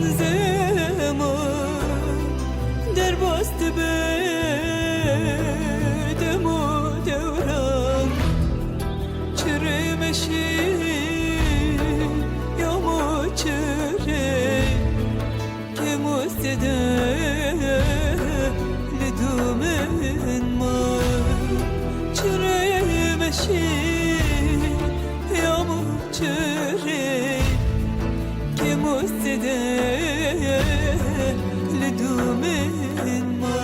زمان در باست بدم و دوران چرمشی یا مچره که مستده لدومن ما چرمشی یا مچره که مستده لدومن ما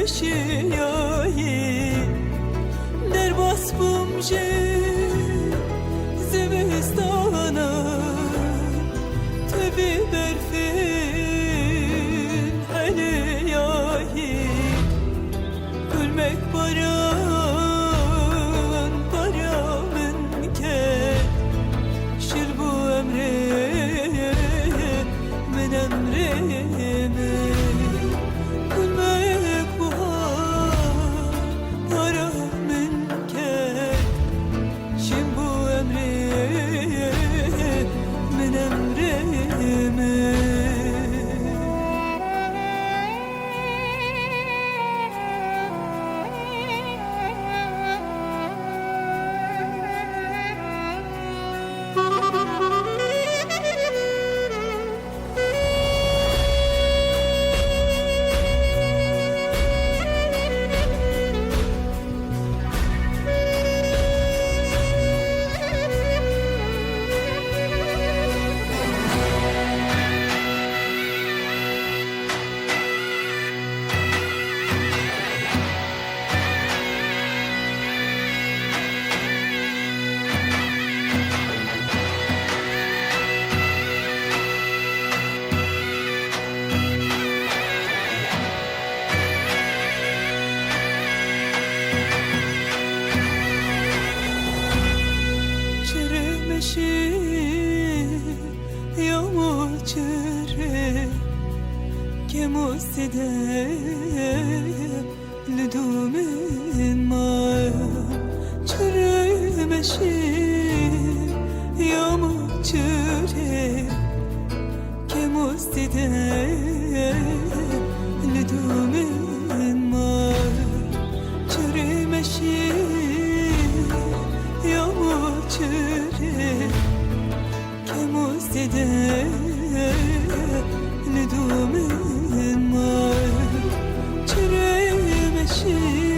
شیایی در باس بومجه زمستانا تبی برفین حلیایی گلمک باران بارامن که شیر بو امره من امره که مستده لدومن ما چرمشی یا مچره که مستده لدومن ما چرمشی یا مچره که مستده لدومن ما چرمشی